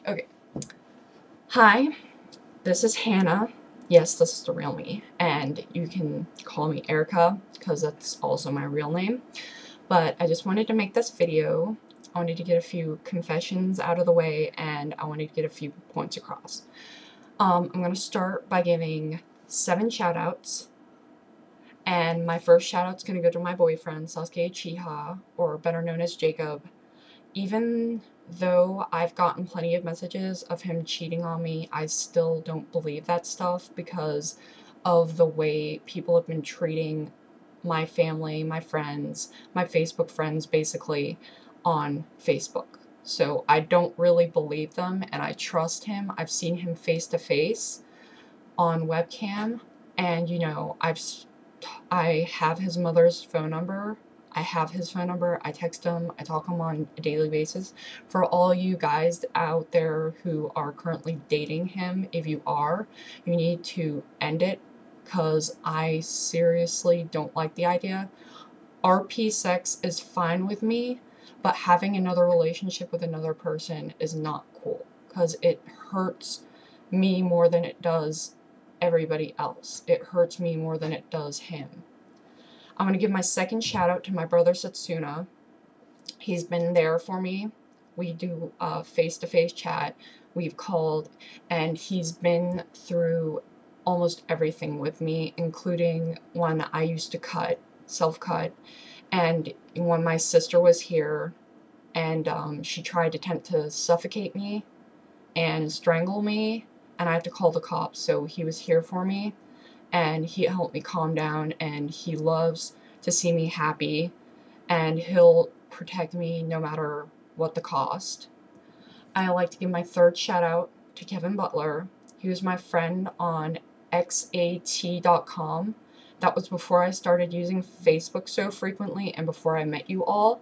Okay. Hi, this is Hannah. Yes, this is the real me, and you can call me Erica because that's also my real name. But I just wanted to make this video. I wanted to get a few confessions out of the way, and I wanted to get a few points across. I'm going to start by giving 7 shout-outs, and my first shout-out's going to go to my boyfriend, Sasuke Uchiha, or better known as Jacob. Even though I've gotten plenty of messages of him cheating on me, I still don't believe that stuff because of the way people have been treating my family, my friends, my Facebook friends basically on Facebook. So I don't really believe them and I trust him. I've seen him face to face on webcam and I have his mother's phone number. I have his phone number. I text him. I talk to him on a daily basis. For all you guys out there who are currently dating him, if you are, you need to end it because I seriously don't like the idea. RP sex is fine with me, but having another relationship with another person is not cool because it hurts me more than it does everybody else. It hurts me more than it does him. I'm going to give my second shout out to my brother Setsuna. He's been there for me. We do face-to-face chat. We've called, and he's been through almost everything with me, including when I used to self-cut, and when my sister was here, and she tried to attempt to suffocate me and strangle me, and I had to call the cops, so he was here for me. And he helped me calm down, and he loves to see me happy, and he'll protect me no matter what the cost. I like to give my third shout out to Kevin Butler. He was my friend on xat.com. That was before I started using Facebook so frequently and before I met you all.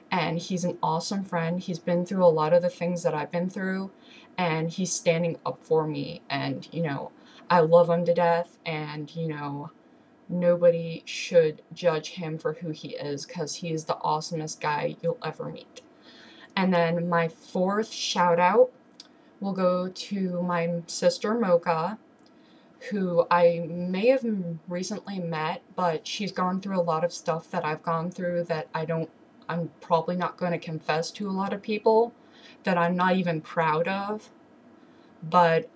And he's an awesome friend. He's been through a lot of the things that I've been through, and he's standing up for me. And, I love him to death, and, nobody should judge him for who he is because he is the awesomest guy you'll ever meet. And then my fourth shout out will go to my sister Mocha, who I may have recently met, but she's gone through a lot of stuff that I've gone through that I'm probably not going to confess to a lot of people, that I'm not even proud of, but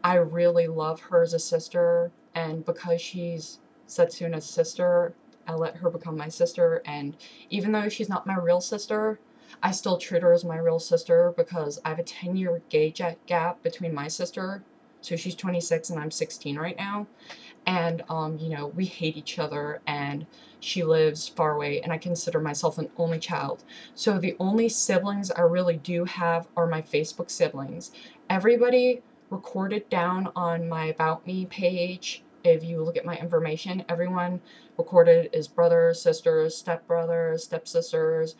I really love her as a sister, and because she's Setsuna's sister, I let her become my sister, and even though she's not my real sister, I still treat her as my real sister because I have a 10-year age gap between my sister, so she's 26 and I'm 16 right now, and, we hate each other, and she lives far away, and I consider myself an only child. So the only siblings I really do have are my Facebook siblings. Everybody recorded down on my About Me page, if you look at my information, everyone recorded is brothers, sisters, stepbrothers, stepsisters,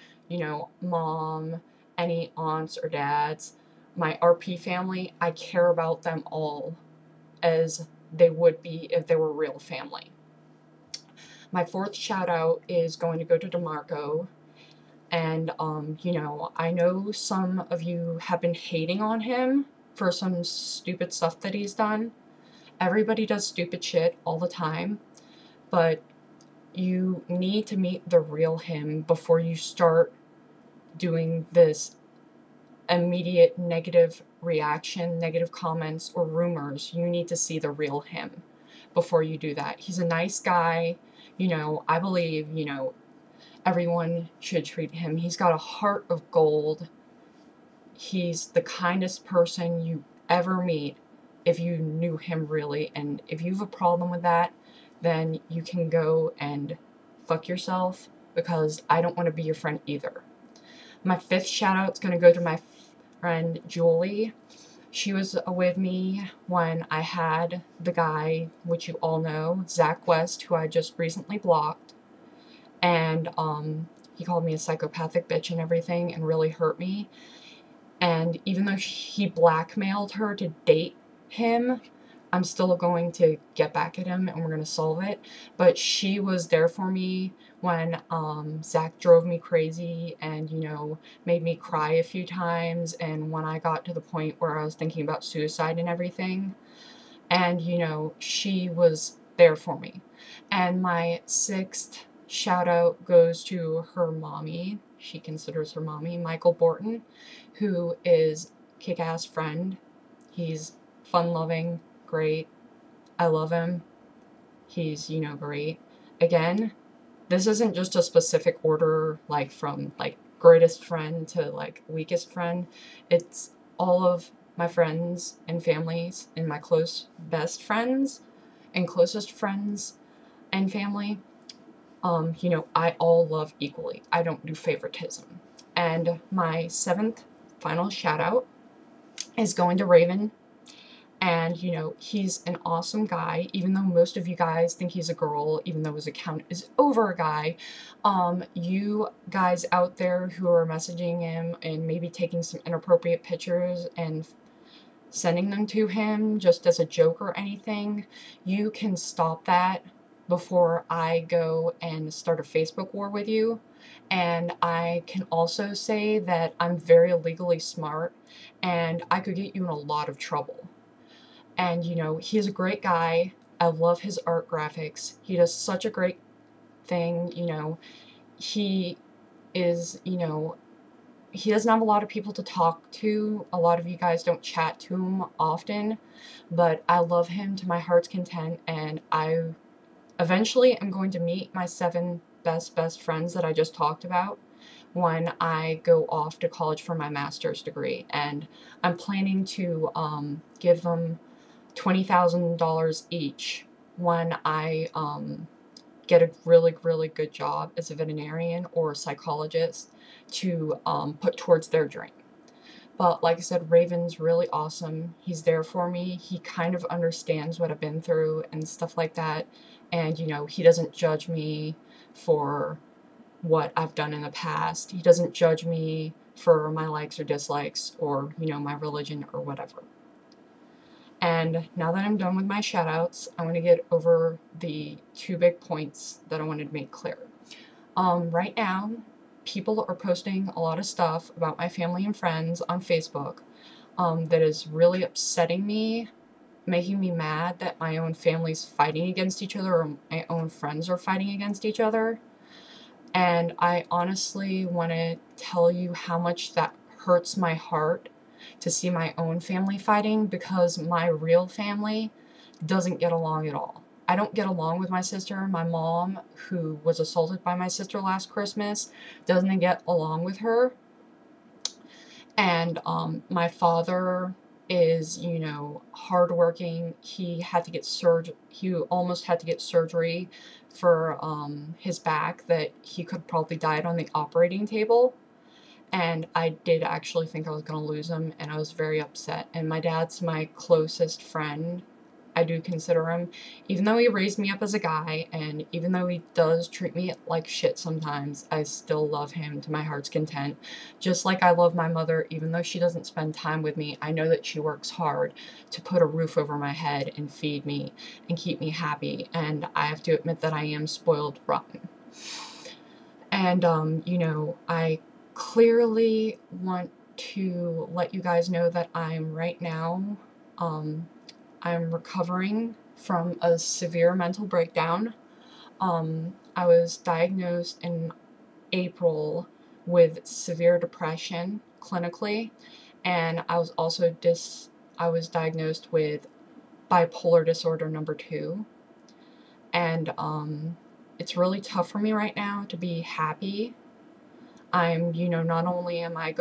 mom, any aunts or dads. My RP family, I care about them all as they would be if they were real family. My fourth shout out is going to go to DeMarco. And, I know some of you have been hating on him for some stupid stuff that he's done. Everybody does stupid shit all the time, but you need to meet the real him before you start doing this immediate negative reaction, negative comments, or rumors. You need to see the real him before you do that. He's a nice guy. I believe, everyone should treat him. He's got a heart of gold. He's the kindest person you ever meet if you knew him really. And if you have a problem with that, then you can go and fuck yourself because I don't want to be your friend either. My fifth shout out is going to go to my friend Julie. She was with me when I had the guy, which you all know, Zach West, who I just recently blocked. And he called me a psychopathic bitch and everything and really hurt me. And even though he blackmailed her to date him, I'm still going to get back at him and we're going to solve it. But she was there for me when Zach drove me crazy and, you know, made me cry a few times, and when I got to the point where I was thinking about suicide and everything. And, you know, she was there for me. And my sixth shout out goes to her mommy. She considers her mommy, Michael Borton, who is kick-ass friend. He's fun-loving, great. I love him. He's, you know, great. Again, this isn't just a specific order, like from like greatest friend to like weakest friend. It's all of my friends and families and my close best friends and closest friends and family. You know, I all love equally. I don't do favoritism. And my seventh final shout out is going to Raven. And, you know, he's an awesome guy, even though most of you guys think he's a girl, even though his account is over a guy. You guys out there who are messaging him and maybe taking some inappropriate pictures and sending them to him just as a joke or anything, you can stop that before I go and start a Facebook war with you. And I can also say that I'm very legally smart and I could get you in a lot of trouble. And, you know, he's a great guy. I love his art graphics. He does such a great thing, you know. He is, you know, he doesn't have a lot of people to talk to. A lot of you guys don't chat to him often, but I love him to my heart's content, and I eventually am going to meet my 7 best friends that I just talked about when I go off to college for my master's degree, and I'm planning to give them $20,000 each when I get a really, really good job as a veterinarian or a psychologist to put towards their dream. But like I said, Raven's really awesome. He's there for me. He kind of understands what I've been through and stuff like that. And, you know, he doesn't judge me for what I've done in the past. He doesn't judge me for my likes or dislikes or, you know, my religion or whatever. And now that I'm done with my shoutouts, I want to get over the 2 big points that I wanted to make clear. Right now, people are posting a lot of stuff about my family and friends on Facebook that is really upsetting me, making me mad that my own family's fighting against each other or my own friends are fighting against each other. And I honestly want to tell you how much that hurts my heart to see my own family fighting, because my real family doesn't get along at all. I don't get along with my sister. My mom, who was assaulted by my sister last Christmas, doesn't get along with her. And my father is, you know, hardworking. He had to get he almost had to get surgery for his back that he could probably died on the operating table. And I did actually think I was going to lose him, and I was very upset. And my dad's my closest friend. I do consider him, even though he raised me up as a guy, and even though he does treat me like shit sometimes, I still love him to my heart's content. Just like I love my mother, even though she doesn't spend time with me, I know that she works hard to put a roof over my head and feed me and keep me happy, and I have to admit that I am spoiled rotten. And, you know, I clearly want to let you guys know that I'm right now, I'm recovering from a severe mental breakdown. I was diagnosed in April with severe depression clinically, and I was also diagnosed with bipolar disorder number 2. And it's really tough for me right now to be happy. I'm, you know, not only am I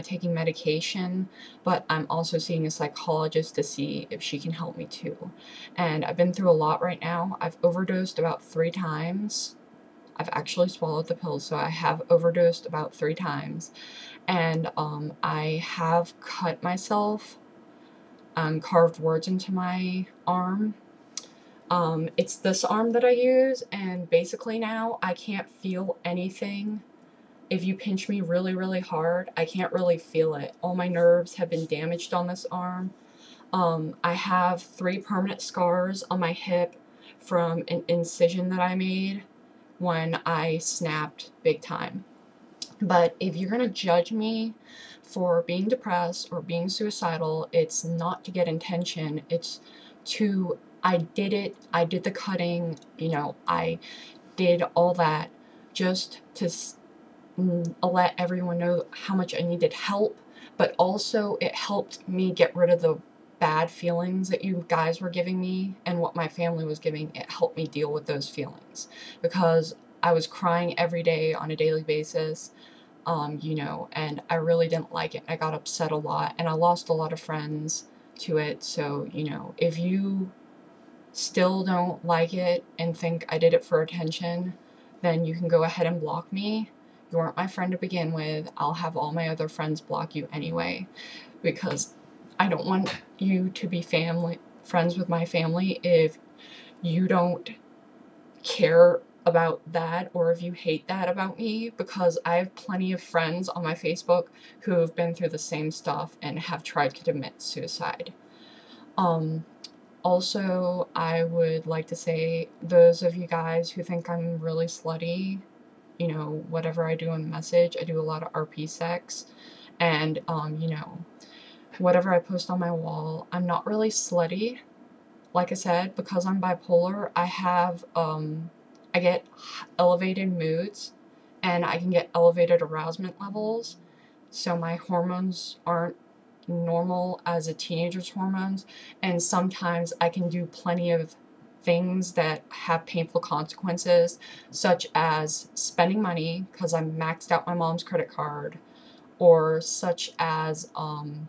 taking medication, but I'm also seeing a psychologist to see if she can help me too. And I've been through a lot right now. I've overdosed about 3 times. I've actually swallowed the pills, so I have overdosed about 3 times. And I have cut myself, carved words into my arm. It's this arm that I use, and basically now I can't feel anything. If you pinch me really, really hard, I can't really feel it. All my nerves have been damaged on this arm. I have 3 permanent scars on my hip from an incision that I made when I snapped big time. But if you're going to judge me for being depressed or being suicidal, it's not to get attention. It's to, I did it. I did the cutting. You know, I did all that just to let everyone know how much I needed help. But also it helped me get rid of the bad feelings that you guys were giving me and what my family was giving. It helped me deal with those feelings because I was crying every day on a daily basis. You know, and I really didn't like it. I got upset a lot, and I lost a lot of friends to it. So, you know, if you still don't like it and think I did it for attention, then you can go ahead and block me. You weren't my friend to begin with. I'll have all my other friends block you anyway, because I don't want you to be friends with my family if you don't care about that, or if you hate that about me, because I have plenty of friends on my Facebook who have been through the same stuff and have tried to commit suicide. Also, I would like to say, those of you guys who think I'm really slutty, you know, whatever I do in the message, I do a lot of RP sex, and, you know, whatever I post on my wall, I'm not really slutty. Like I said, because I'm bipolar, I have, I get elevated moods, and I can get elevated arousement levels, so my hormones aren't normal as a teenager's hormones, and sometimes I can do plenty of things that have painful consequences, such as spending money because I maxed out my mom's credit card, or such as,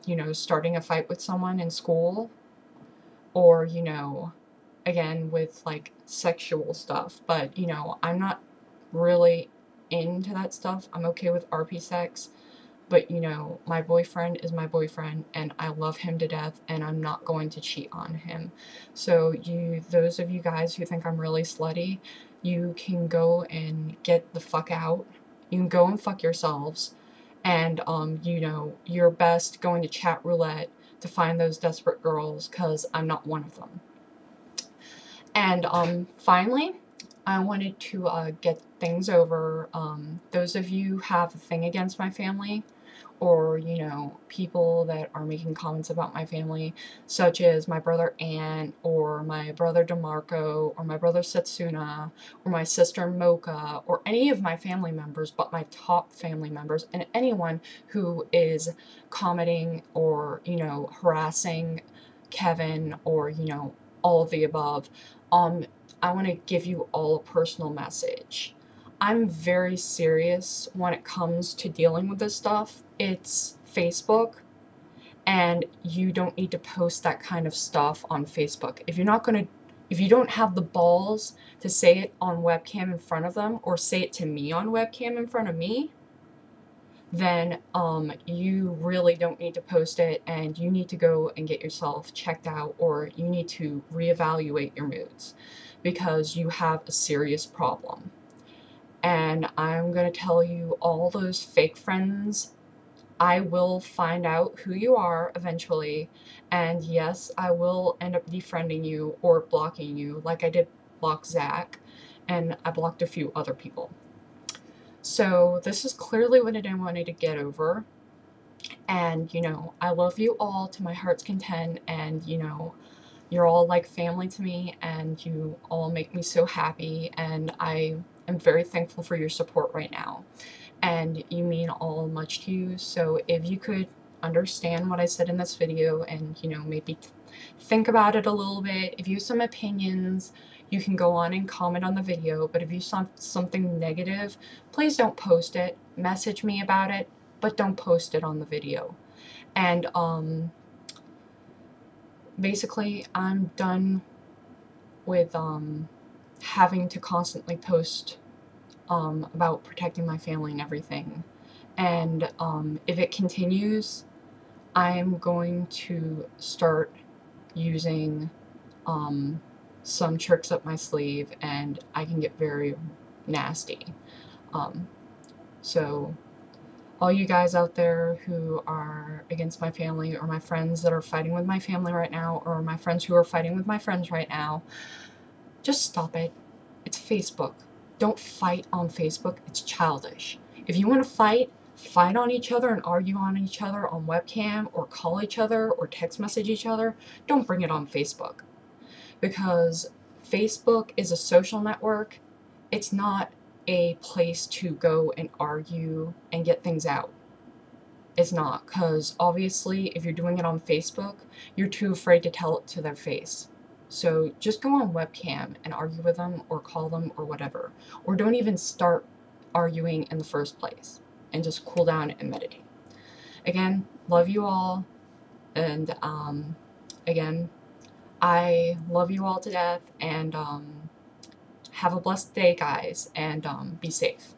you know, starting a fight with someone in school, or, you know, again, with, like, sexual stuff. But, you know, I'm not really into that stuff. I'm okay with RP sex, but, you know, my boyfriend is my boyfriend, and I love him to death, and I'm not going to cheat on him. So those of you guys who think I'm really slutty, you can go and get the fuck out. You can go and fuck yourselves, and, you know, you're best going to chat roulette to find those desperate girls, because I'm not one of them. And, finally, I wanted to, get things over. Those of you who have a thing against my family, or, you know, people that are making comments about my family, such as my brother Ant, or my brother DeMarco, or my brother Setsuna, or my sister Mocha, or any of my family members but my top family members, and anyone who is commenting or, you know, harassing Kevin, or, you know, all of the above, I want to give you all a personal message. I'm very serious when it comes to dealing with this stuff. It's Facebook, and you don't need to post that kind of stuff on Facebook. If you don't have the balls to say it on webcam in front of them, or say it to me on webcam in front of me, then you really don't need to post it, and you need to go and get yourself checked out, or you need to reevaluate your moods, because you have a serious problem. And I'm going to tell you, all those fake friends, I will find out who you are eventually, and yes, I will end up defriending you or blocking you, like I did block Zach, and I blocked a few other people. So this is clearly what I wanted to get over, and, you know, I love you all to my heart's content, and, you know, you're all like family to me, and you all make me so happy, and I am very thankful for your support right now, and you mean all much to you. So if you could understand what I said in this video, and, you know, maybe think about it a little bit. If you have some opinions, you can go on and comment on the video, but if you saw something negative, please don't post it. Message me about it, but don't post it on the video. And basically, I'm done with having to constantly post about protecting my family and everything. And if it continues, I'm going to start using some tricks up my sleeve, and I can get very nasty. So all you guys out there who are against my family, or my friends that are fighting with my family right now, or my friends who are fighting with my friends right now, Just stop it. It's Facebook. Don't fight on Facebook. It's childish. If you want to fight on each other and argue on each other on webcam or call each other or text message each other, don't bring it on Facebook. Because Facebook is a social network. It's not a place to go and argue and get things out. It's not, because obviously if you're doing it on Facebook, you're too afraid to tell it to their face. So just go on webcam and argue with them or call them or whatever. Or don't even start arguing in the first place and just cool down and meditate. Again, love you all. And again, I love you all to death. And have a blessed day, guys. And be safe.